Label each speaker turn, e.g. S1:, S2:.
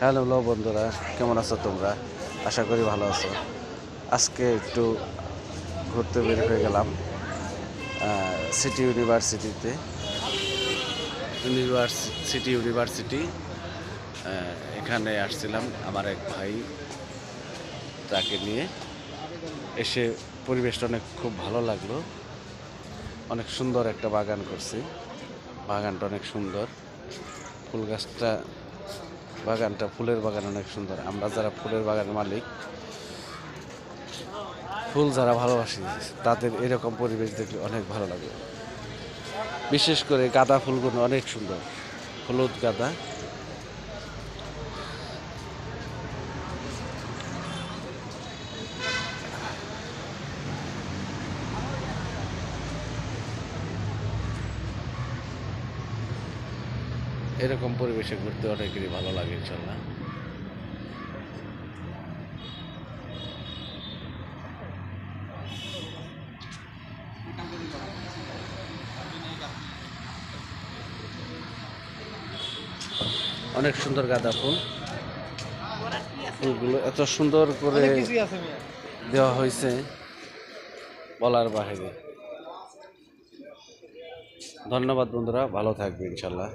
S1: Hello বন্ধুরা, কেমন আছো তোমরা? আশা করি ভালো আছো। আজকে একটু ঘুরতে বের হয়ে গেলাম সিটি ইউনিভার্সিটিতে। সিটি ইউনিভার্সিটি এখানে আসছিলাম আমার এক ভাই, তাকে নিয়ে এসে পরিবেশটা খুব ভালো লাগলো। অনেক সুন্দর একটা বাগান করছি, বাগানটা অনেক সুন্দর। ফুল গাছটা, বাগানটা, ফুলের বাগান অনেক সুন্দর। আমরা যারা ফুলের বাগানের মালিক, ফুল যারা ভালোবাসি, তাদের এরকম পরিবেশ দেখলে অনেক ভালো লাগে। বিশেষ করে গাঁদা ফুলগুলো অনেক সুন্দর, হলুদ গাঁদা। এরকম পরিবেশে ঘুরতে অনেকেরই ভালো লাগে ইনশাল্লাহ। অনেক সুন্দর গাঁদা ফুল, ফুলগুলো এত সুন্দর করে দেওয়া হয়েছে বলার বাহিরে। ধন্যবাদ বন্ধুরা, ভালো থাকবে ইনশাল্লাহ।